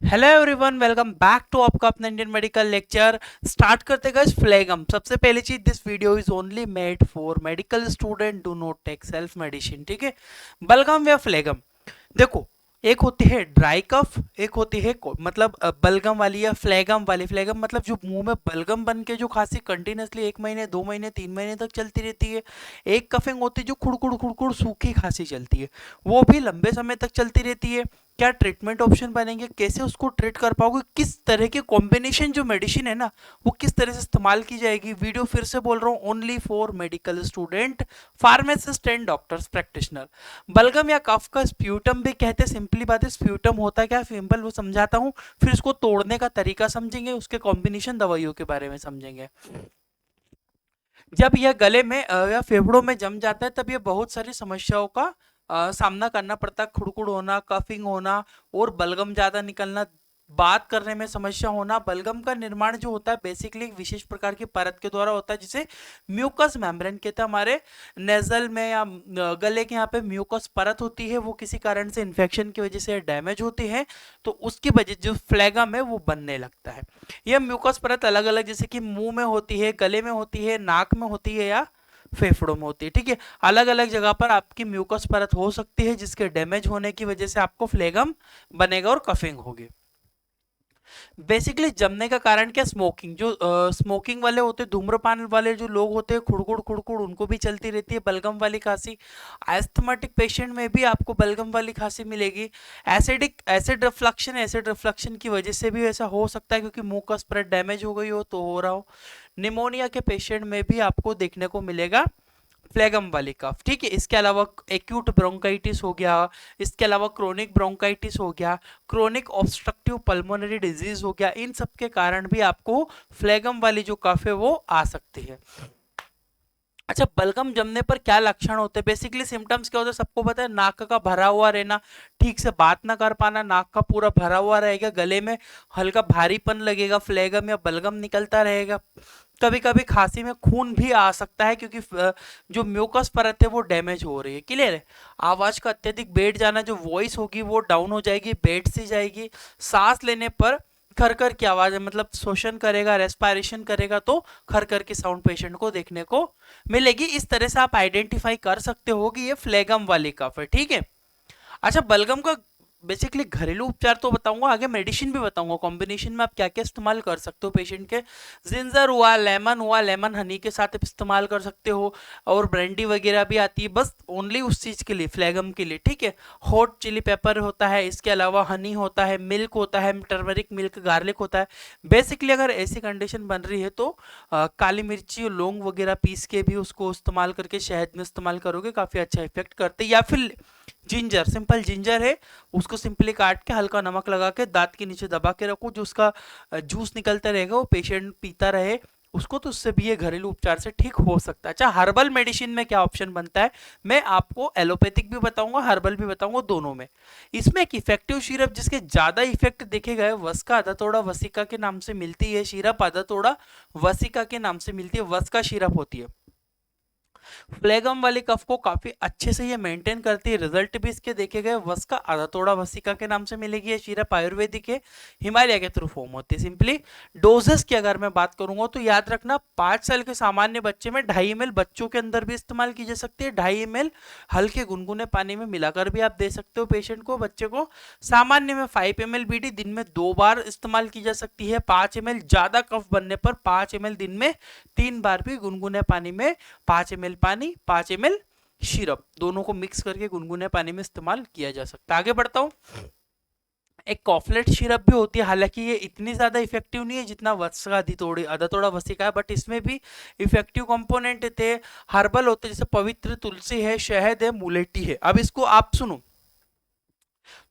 Hello everyone, welcome back to आपका अपना Indian medical lecture. Start करते गाइस फ्लेगम। सबसे पहली चीज, this video is only made for medical student, do not take self medicine. ठीक है। बलगम या फ्लेगम, देखो, एक होती है ड्राई कफ, एक होती है मतलब बलगम वाली या फ्लेगम वाली। फ्लेगम मतलब जो मुंह में बलगम बन के जो खांसी कंटिन्यूसली 1 महीने 2 महीने 3 महीने तक चलती रहती है। एक कफिंग होती है जो खुड़कुड़ खुड़कुड़ सूखी खांसी चलती है, वो भी लंबे समय तक चलती रहती है। क्या ट्रीटमेंट ऑप्शन बनेंगे, कैसे उसको ट्रीट कर पाओगे, किस तरह की कॉम्बिनेशन जो मेडिसिन है ना वो किस तरह से इस्तेमाल की जाएगी। वीडियो फिर से बोल रहा हूँ, only for medical student, pharmacist and doctors practitioner. बलगम या कफ का स्प्यूटम भी कहते हैं। सिंपली बात है, स्प्यूटम होता है क्या, सिंपल वो समझाता हूँ, फिर उसको तोड़ने का तरीका समझेंगे, उसके कॉम्बिनेशन दवाइयों के बारे में समझेंगे। जब यह गले में या फेफड़ों में जम जाता है तब ये बहुत सारी समस्याओं का सामना करना पड़ता है। खुड़कुड़ होना, कफिंग होना और बलगम ज़्यादा निकलना, बात करने में समस्या होना। बलगम का निर्माण जो होता है बेसिकली एक विशेष प्रकार की परत के द्वारा होता है जिसे म्यूकस मेम्ब्रेन कहते हैं। हमारे नेजल में या गले के यहाँ पे म्यूकस परत होती है, वो किसी कारण से इन्फेक्शन की वजह से डैमेज होती है, तो उसकी वजह जो फ्लेगम है वो बनने लगता है। यह म्यूकस परत अलग अलग, जैसे कि मुंह में होती है, गले में होती है, नाक में होती है या फेफड़ों में होती है। ठीक है। अलग अलग जगह पर आपकी म्यूकस परत हो सकती है जिसके डैमेज होने की वजह से आपको फ्लेगम बनेगा और कफिंग होगी। बेसिकली जमने का कारण क्या, स्मोकिंग। जो स्मोकिंग वाले होते हैं, धूम्रपान वाले जो लोग होते हैं, खुड़कुड़ खुड़कुड़ उनको भी चलती रहती है बलगम वाली खांसी। एस्थमेटिक पेशेंट में भी आपको बलगम वाली खांसी मिलेगी। एसिड रिफ्लक्शन की वजह से भी ऐसा हो सकता है, क्योंकि मुंह का स्प्रेड डैमेज हो गई हो तो हो रहा हो। निमोनिया के पेशेंट में भी आपको देखने को मिलेगा फ्लेगम वाली कफ। ठीक है। इसके अलावा एक्यूट ब्रोंकाइटिस हो गया, इसके अलावा क्रोनिक ब्रोंकाइटिस हो गया, क्रोनिक ऑब्स्ट्रक्टिव पल्मोनरी डिजीज हो गया, इन सब के कारण भी आपको फ्लेगम वाली जो कफ है वो आ सकती है। अच्छा, बलगम जमने पर क्या लक्षण होते हैं? बेसिकली सिम्टम्स क्या होते हैं सबको पता है। नाक का भरा हुआ रहना, ठीक से बात ना कर पाना, नाक का पूरा भरा हुआ रहेगा, गले में हल्का भारीपन लगेगा, फ्लेगम या बलगम निकलता रहेगा। कभी कभी खांसी में खून भी आ सकता है, क्योंकि जो म्यूकस परत है वो डैमेज हो रही है। क्लियर है। आवाज का अत्यधिक बैठ जाना, जो वॉइस होगी वो डाउन हो जाएगी, बैठ सी जाएगी। सांस लेने पर खर खर की आवाज है, मतलब शोषण करेगा, रेस्पायरेशन करेगा तो खर खर की साउंड पेशेंट को देखने को मिलेगी। इस तरह से आप आइडेंटिफाई कर सकते हो कि ये फ्लेगम वाली कफ है। ठीक है। अच्छा, बलगम का बेसिकली घरेलू उपचार तो बताऊंगा, आगे मेडिसिन भी बताऊंगा, कॉम्बिनेशन में आप क्या क्या इस्तेमाल कर सकते हो पेशेंट के। जिंजर हुआ, लेमन हनी के साथ आप इस्तेमाल कर सकते हो। और ब्रांडी वगैरह भी आती है, बस ओनली उस चीज़ के लिए, फ्लेगम के लिए। ठीक है। हॉट चिली पेपर होता है, इसके अलावा हनी होता है, मिल्क होता है, टर्मरिक मिल्क, गार्लिक होता है। बेसिकली अगर ऐसी कंडीशन बन रही है तो काली मिर्ची और लौंग वगैरह पीस के भी उसको इस्तेमाल करके शहद में इस्तेमाल करोगे, काफ़ी अच्छा इफेक्ट करते हैं। या फिर जिंजर, सिंपल जिंजर है, उसको सिंपली काट के हल्का नमक लगा के दांत के नीचे दबा के रखो, जो उसका जूस निकलता रहेगा वो पेशेंट पीता रहे उसको, तो उससे भी ये घरेलू उपचार से ठीक हो सकता है। अच्छा, हर्बल मेडिसिन में क्या ऑप्शन बनता है, मैं आपको एलोपैथिक भी बताऊंगा, हर्बल भी बताऊंगा, दोनों में। इसमें एक इफेक्टिव सिरप जिसके ज्यादा इफेक्ट देखे गए, वस्का अधातोड़ा वसिका के नाम से मिलती है। सिरप अधातोड़ा वसिका के नाम से मिलती है, वस्का सिरप होती है। फ्लेगम वाली कफ को काफी अच्छे से ये मेंटेन करती है। रिजल्ट भी इसके देखे गए, वस्का आधातोड़ा वसिका के नाम से मिलेगी। ये सिरप आयुर्वेदिक है, हिमालय के थ्रू फॉर्म होती है। सिंपली डोजेस की अगर मैं बात करूंगा तो याद रखना, 5 साल के सामान्य बच्चे में 2.5 ml, बच्चों के अंदर भी इस्तेमाल की जा सकती है। 2.5 ml हल्के गुनगुने पानी में मिलाकर भी आप दे सकते हो पेशेंट को, बच्चे को। सामान्य में 5 ml बीडी दिन में 2 बार इस्तेमाल की जा सकती है। 5 ml, ज्यादा कफ बनने पर 5 ml दिन में 3 बार भी गुनगुने पानी में, 5 ml पानी 5 ml सिरप, दोनों को मिक्स करके गुनगुने पानी में इस्तेमाल किया जा सकता है। आगे बढ़ता हूँ। एक कॉफलेट सिरप भी होती है, हालांकि ये इतनी ज्यादा इफेक्टिव नहीं है जितना वस्का अधातोड़ा वसिका है, बट इसमें भी इफेक्टिव कंपोनेंट थे। हर्बल होते हैं, जैसे पवित्र तुलसी है, शहद है, मुलेठी है। अब इसको आप सुनो,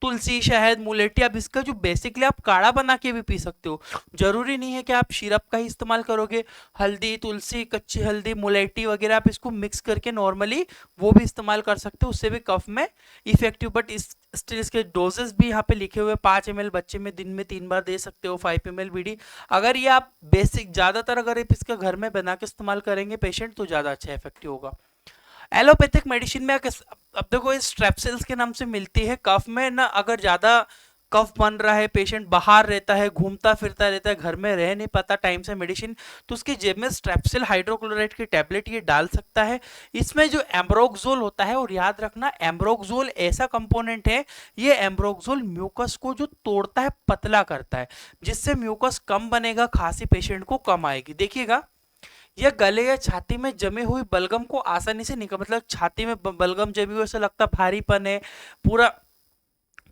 तुलसी, शहद, मुलेठी, अब इसका जो बेसिकली आप काढ़ा बना के भी पी सकते हो। जरूरी नहीं है कि आप सिरप का ही इस्तेमाल करोगे। हल्दी, तुलसी, कच्ची हल्दी, मुलेठी वगैरह आप इसको मिक्स करके नॉर्मली वो भी इस्तेमाल कर सकते हो, उससे भी कफ में इफेक्टिव। बट इस स्टिल इसके डोजेस भी यहाँ पे लिखे हुए, 5 ml बच्चे में दिन में 3 बार दे सकते हो, 5 ml बीडी। अगर ये आप बेसिक ज्यादातर अगर आप इसका घर में बना के इस्तेमाल करेंगे पेशेंट, तो ज्यादा अच्छा इफेक्टिव होगा। एलोपैथिक मेडिसिन में अब देखो, इस स्ट्रेप्सिल्स के नाम से मिलती है। कफ में ना अगर ज़्यादा कफ बन रहा है, पेशेंट बाहर रहता है, घूमता फिरता रहता है, घर में रह नहीं पाता टाइम से मेडिसिन, तो उसकी जेब में स्ट्रेप्सिल हाइड्रोक्लोराइड की टैबलेट ये डाल सकता है। इसमें जो एम्ब्रोक्सोल होता है, और याद रखना एम्ब्रोक्सोल ऐसा कंपोनेंट है, ये एम्ब्रोक्सोल म्यूकस को जो तोड़ता है, पतला करता है, जिससे म्यूकस कम बनेगा, खांसी पेशेंट को कम आएगी। देखिएगा, यह गले या छाती में जमी हुई बलगम को आसानी से निकल, मतलब छाती में बलगम जमी हुई, ऐसा लगता भारीपन है, पूरा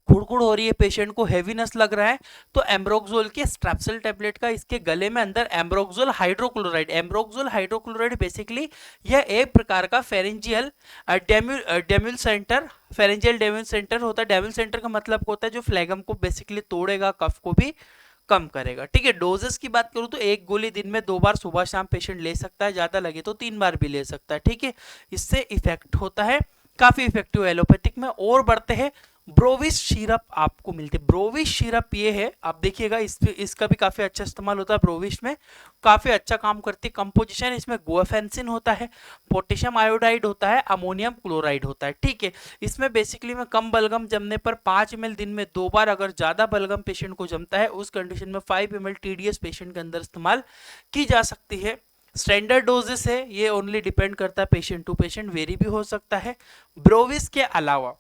कुड़कुड़ हो रही है, पेशेंट को हेवीनेस लग रहा है, तो एम्ब्रोक्सोल के स्ट्रेप्सिल टैबलेट का इसके गले में अंदर एम्ब्रोक्सोल हाइड्रोक्लोराइड बेसिकली यह एक प्रकार का फेरेंजियल डेम्यूल सेंटर, फेरेंजियल डेम्यूल सेंटर होता है। डेम्यूल सेंटर का मतलब होता है जो फ्लेगम को बेसिकली तोड़ेगा, कफ को भी कम करेगा। ठीक है, डोजेस की बात करूं तो एक गोली दिन में 2 बार सुबह शाम पेशेंट ले सकता है, ज्यादा लगे तो 3 बार भी ले सकता है। ठीक है, इससे इफेक्ट होता है, काफी इफेक्टिव एलोपैथिक में। और बढ़ते हैं, ब्रोविस सिरप आपको मिलती है। ब्रोविस सिरप ये है, आप देखिएगा इसका भी काफी अच्छा इस्तेमाल होता है, ब्रोविस में काफी अच्छा काम करती है। कंपोजिशन इसमें गुआफेंसिन होता है, पोटेशियम आयोडाइड होता है, अमोनियम क्लोराइड होता है। ठीक है, इसमें बेसिकली में कम बलगम जमने पर 5 ml दिन में 2 बार, अगर ज्यादा बलगम पेशेंट को जमता है उस कंडीशन में 5 ml TDS पेशेंट के अंदर इस्तेमाल की जा सकती है। स्टैंडर्ड डोजेस है, ये ओनली डिपेंड करता है पेशेंट टू पेशेंट, वेरी भी हो सकता है। ब्रोविस के अलावा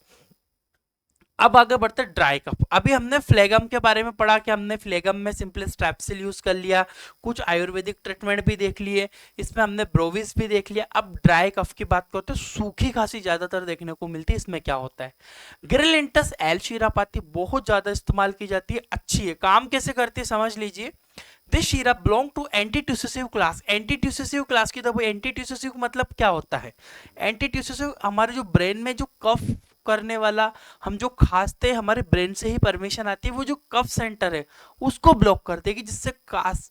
अब आगे बढ़ते ड्राई कफ। अभी हमने फ्लेगम के बारे में पढ़ा कि हमने फ्लेगम में सिंपल स्ट्रेप्सिल यूज कर लिया, कुछ आयुर्वेदिक ट्रीटमेंट भी देख लिए, इसमें हमने ब्रोविस भी देख लिया। अब ड्राई कफ की बात करते हैं, सूखी खांसी ज्यादातर देखने को मिलती है। इसमें क्या होता है, गिरलिंटस एल शीरापाती बहुत ज्यादा इस्तेमाल की जाती है, अच्छी है। काम कैसे करती है समझ लीजिए। दिस शीरा belong to antitussive class. Antitussive class की दवा, एंटीट्यूसिव मतलब क्या होता है, एंटीट्यूसिव हमारे जो ब्रेन में जो कफ करने वाला, हम जो खांसते हैं हमारे ब्रेन से ही परमिशन आती है, वो जो कफ सेंटर है उसको ब्लॉक कर देगी, जिससे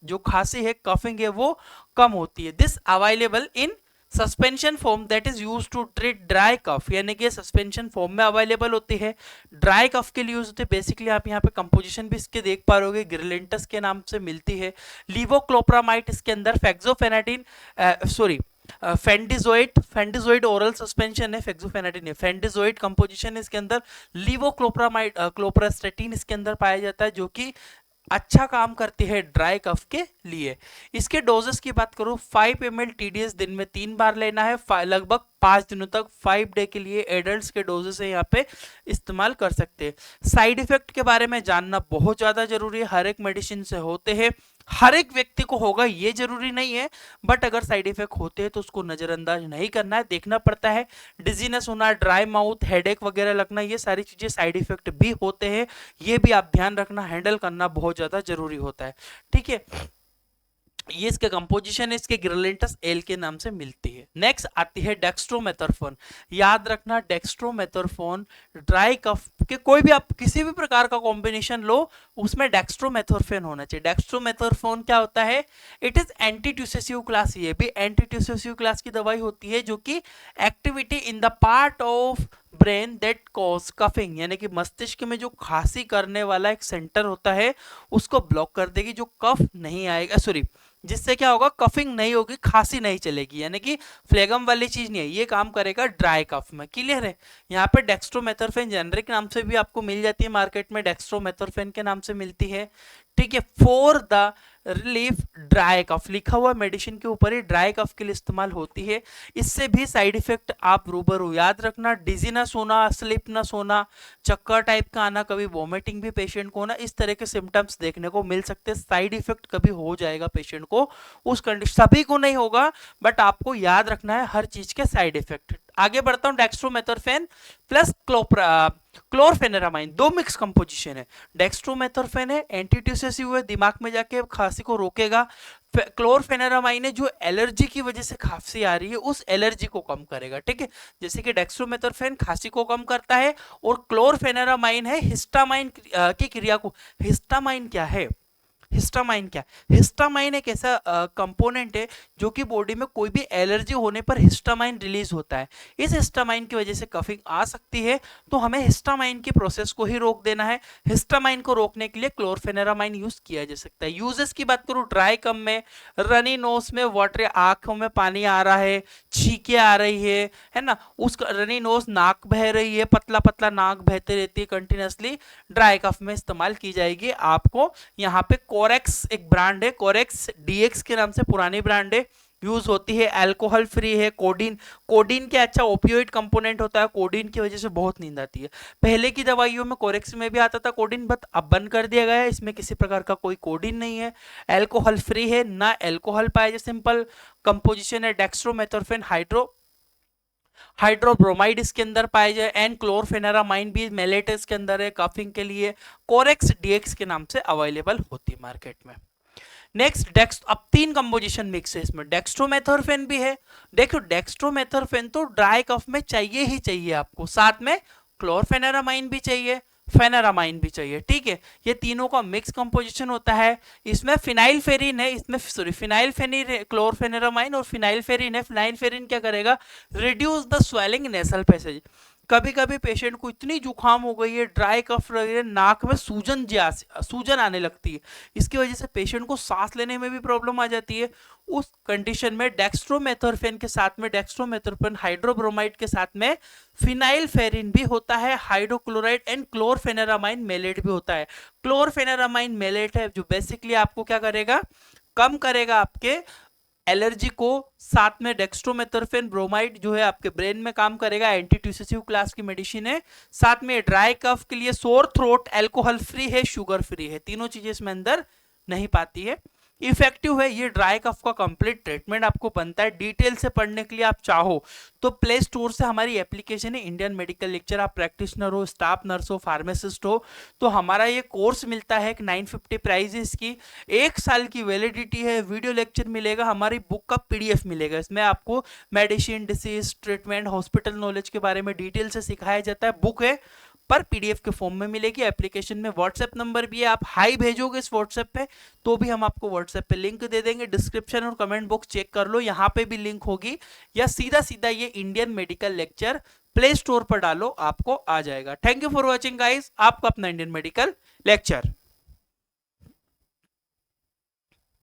जो खांसी है, कफिंग है, वो कम होती है। This available in suspension form that is use to treat dry cough, यानी कि सस्पेंशन फॉर्म में अवेलेबल होती है, ड्राई कफ के लिए यूज होती है। बेसिकली आप यहाँ पे कंपोजिशन भी इसके देख पा रहे हो, गिरलेंटस के नाम से मिलती है। लीवोक्लोप्रामाइड इसके अंदर, फेक्सोफेनाडिन सॉरी फेंडिजोइड ओरल सस्पेंशन है, फेक्सोफेनाडिन है, फेंडिजोइड कंपोजिशन इसके अंदर, लीवोक्लोप्रामाइड क्लोप्रास्टेटिन इसके अंदर पाया जाता है, जो कि अच्छा काम करती है ड्राई कफ के लिए। इसके डोजेस की बात करूं, 5 ml TDS दिन में 3 बार लेना है, लगभग 5 दिनों तक, 5 डे के लिए एडल्ट्स के डोजेस है यहाँ पे इस्तेमाल कर सकते हैं। साइड इफेक्ट के बारे में जानना बहुत ज्यादा जरूरी है, हर एक मेडिसिन से होते हैं, हर एक व्यक्ति को होगा ये जरूरी नहीं है, बट अगर साइड इफेक्ट होते हैं तो उसको नजरअंदाज नहीं करना है, देखना पड़ता है। डिजीनेस होना, ड्राई माउथ, हेडेक वगैरह लगना, ये सारी चीजें साइड इफेक्ट भी होते हैं, ये भी आप ध्यान रखना, हैंडल करना बहुत ज्यादा जरूरी होता है। ठीक है, ये इसके कंपोजिशन है, इसके गिरलेंटस एल के नाम से मिलती है। नेक्स्ट आती है डेक्स्ट्रोमेथर्फोन। याद रखना, डेक्स्ट्रोमेथर्फोन ड्राई कफ के कोई भी आप किसी भी प्रकार का कॉम्बिनेशन लो, उसमें डेक्स्ट्रोमेथर्फोन होना चाहिए। डेक्स्ट्रोमेथर्फोन क्या होता है, इट इज एंटीट्यूसेसिव क्लास, ये भी एंटीट्यूसेसिव क्लास की दवाई होती है, जो कि activity in the part of brain that cause coughing, यानी कि मस्तिष्क में जो खांसी करने वाला एक सेंटर होता है उसको ब्लॉक कर देगी, जो कफ नहीं आएगा, सॉरी, जिससे क्या होगा, कफिंग नहीं होगी, खांसी नहीं चलेगी, यानी कि फ्लेगम वाली चीज नहीं है, ये काम करेगा ड्राई कफ में। क्लियर है, यहाँ पे डेक्स्ट्रोमेथर्फेन जेनरिक नाम से भी आपको मिल जाती है, मार्केट में डेक्स्ट्रोमेथर्फेन के नाम से मिलती है। ठीक है, for the relief dry cough लिखा हुआ मेडिसिन के ऊपर ही, ड्राई कफ के लिए इस्तेमाल होती है। इससे भी साइड इफेक्ट आप रूबरू, याद रखना, डिजीनेस होना, स्लिपनेस होना, चक्कर टाइप का आना, कभी वॉमिटिंग भी पेशेंट को होना, इस तरह के सिम्टम्स देखने को मिल सकते हैं। साइड इफेक्ट कभी हो जाएगा पेशेंट को, उस कंडीशन, सभी को नहीं होगा, बट आपको याद रखना है हर चीज के साइड इफेक्ट। आगे बढ़ता हूं, डेक्स्ट्रोमेथर्फेन प्लस क्लोरफेनेरामाइन, दो मिक्स कंपोजिशन है। डेक्स्ट्रोमेथर्फेन है, एंटीट्यूसेसिव है, दिमाग में जाके खांसी को रोकेगा। क्लोरफेनेरामाइन है, जो एलर्जी की वजह से खांसी आ रही है उस एलर्जी को कम करेगा। ठीक है, जैसे कि डेक्स्ट्रोमेथर्फेन खांसी को कम करता है, और क्लोरफेनेरामाइन है हिस्टामाइन की क्रिया को। हिस्टामाइन क्या है, हिस्टामाइन क्या? हिस्टामाइन एक ऐसा कंपोनेंट है जो कि बॉडी में कोई भी एलर्जी होने पर हिस्टामाइन रिलीज होता है। इस हिस्टामाइन की वजह से कफिंग आ सकती है, तो हमें हिस्टामाइन की प्रोसेस को ही रोक देना है। हिस्टामाइन को रोकने के लिए क्लोरफेनेरामाइन यूज किया जा सकता है। यूजेस की बात करूं, ड्राई कम में, रनी नोज में, वाटर, आंखों में पानी आ रहा है, छींके आ रही है ना, उस रनी नोज, नाक बह रही है, पतला पतला नाक बहते रहती है कंटिन्यूसली, ड्राई कफ में इस्तेमाल की जाएगी। आपको यहाँ पे कोरेक्स एक ब्रांड है, कोरेक्स डीएक्स के नाम से पुरानी ब्रांड है, यूज होती है, अल्कोहल फ्री है। कोडीन, कोडीन क्या अच्छा ओपियोइड कंपोनेंट होता है, कोडीन की वजह से बहुत नींद आती है। पहले की दवाइयों में कोरेक्स में भी आता था कोडीन, बट अब बंद कर दिया गया है, इसमें किसी प्रकार का कोई कोडीन नहीं है। अल्कोहल फ्री है, ना अल्कोहल पाया जाए, सिंपल कंपोजिशन है, डेक्स्ट्रोमेथोर्फेन हाइड्रोब्रोमाइड इसके अंदर पाए जाए, एंड क्लोरफेनेरामाइन भी मेलेटस के अंदर है कफिंग के लिए। कोरेक्स डीएक्स के नाम से अवेलेबल होती है मार्केट में। नेक्स्ट डेक्स, अब 3 कंपोजिशन मिक्स है इसमें, डेक्स्ट्रोमेथोर्फेन भी है। देखो डेक्स्ट्रोमेथोर्फेन तो ड्राई कफ में चाहिए ही चाहिए आपको, साथ में क्लोरफेनेरामाइन भी चाहिए, फेनेरामाइन भी चाहिए, ठीक है। ये तीनों का मिक्स कंपोजिशन होता है। इसमें फिनाइलफेरिन है, इसमें सॉरी फिनाइलफेनिन, क्लोरफेनेरामाइन और फिनाइलफेरिन है। फिनाइलफेरिन क्या करेगा? Reduce the swelling nasal passage. कभी कभी पेशेंट को इतनी जुकाम हो गई है, ड्राई कफ रही है, नाक में सूजन आने लगती है, इसकी वजह से पेशेंट को सांस लेने में भी प्रॉब्लम आ जाती है। उस कंडीशन में डेक्स्ट्रोमेथोर्फेन के साथ में, डेक्स्ट्रोमेथोर्फेन हाइड्रोब्रोमाइड के साथ में फिनाइलफेरिन भी होता है, हाइड्रोक्लोराइड एंड क्लोरफेनेरामाइन मेलेट भी होता है। क्लोरफेनेरामाइन मेलेट है जो बेसिकली आपको क्या करेगा? कम करेगा आपके एलर्जी को, साथ में डेक्स्ट्रोमेथोर्फेन ब्रोमाइड जो है आपके ब्रेन में काम करेगा, एंटीट्यूसिव क्लास की मेडिसिन है। साथ में ड्राई कफ के लिए, सोर थ्रोट, अल्कोहल फ्री है, शुगर फ्री है, तीनों चीजें इसमें अंदर नहीं पाती है। इफेक्टिव है ये ड्राई कफ का कंप्लीट ट्रीटमेंट आपको बनता है। डिटेल से पढ़ने के लिए आप चाहो तो प्ले स्टोर से हमारी एप्लीकेशन है इंडियन मेडिकल लेक्चर, आप प्रैक्टिशनर हो, स्टाफ नर्स हो, फार्मासिस्ट हो, तो हमारा ये कोर्स मिलता है, 950 प्राइस है इसकी, 1 साल की वैलिडिटी है। वीडियो लेक्चर मिलेगा, हमारी बुक का पीडीएफ मिलेगा, इसमें आपको medicine, disease, treatment, hospital knowledge के बारे में डिटेल से सिखाया जाता है। बुक है पर पीडीएफ के फॉर्म में मिलेगी। एप्लीकेशन में व्हाट्सएप नंबर भी है, आप हाई भेजोगे इस व्हाट्सएप पे तो भी हम आपको व्हाट्सएप पे लिंक दे देंगे। डिस्क्रिप्शन और कमेंट बॉक्स चेक कर लो, यहाँ पे भी लिंक होगी, या सीधा सीधा ये Indian medical lecture play store पर डालो, आपको आ जाएगा। Thank you for watching guys, आपका अपना इंडियन मेडिकल लेक्चर।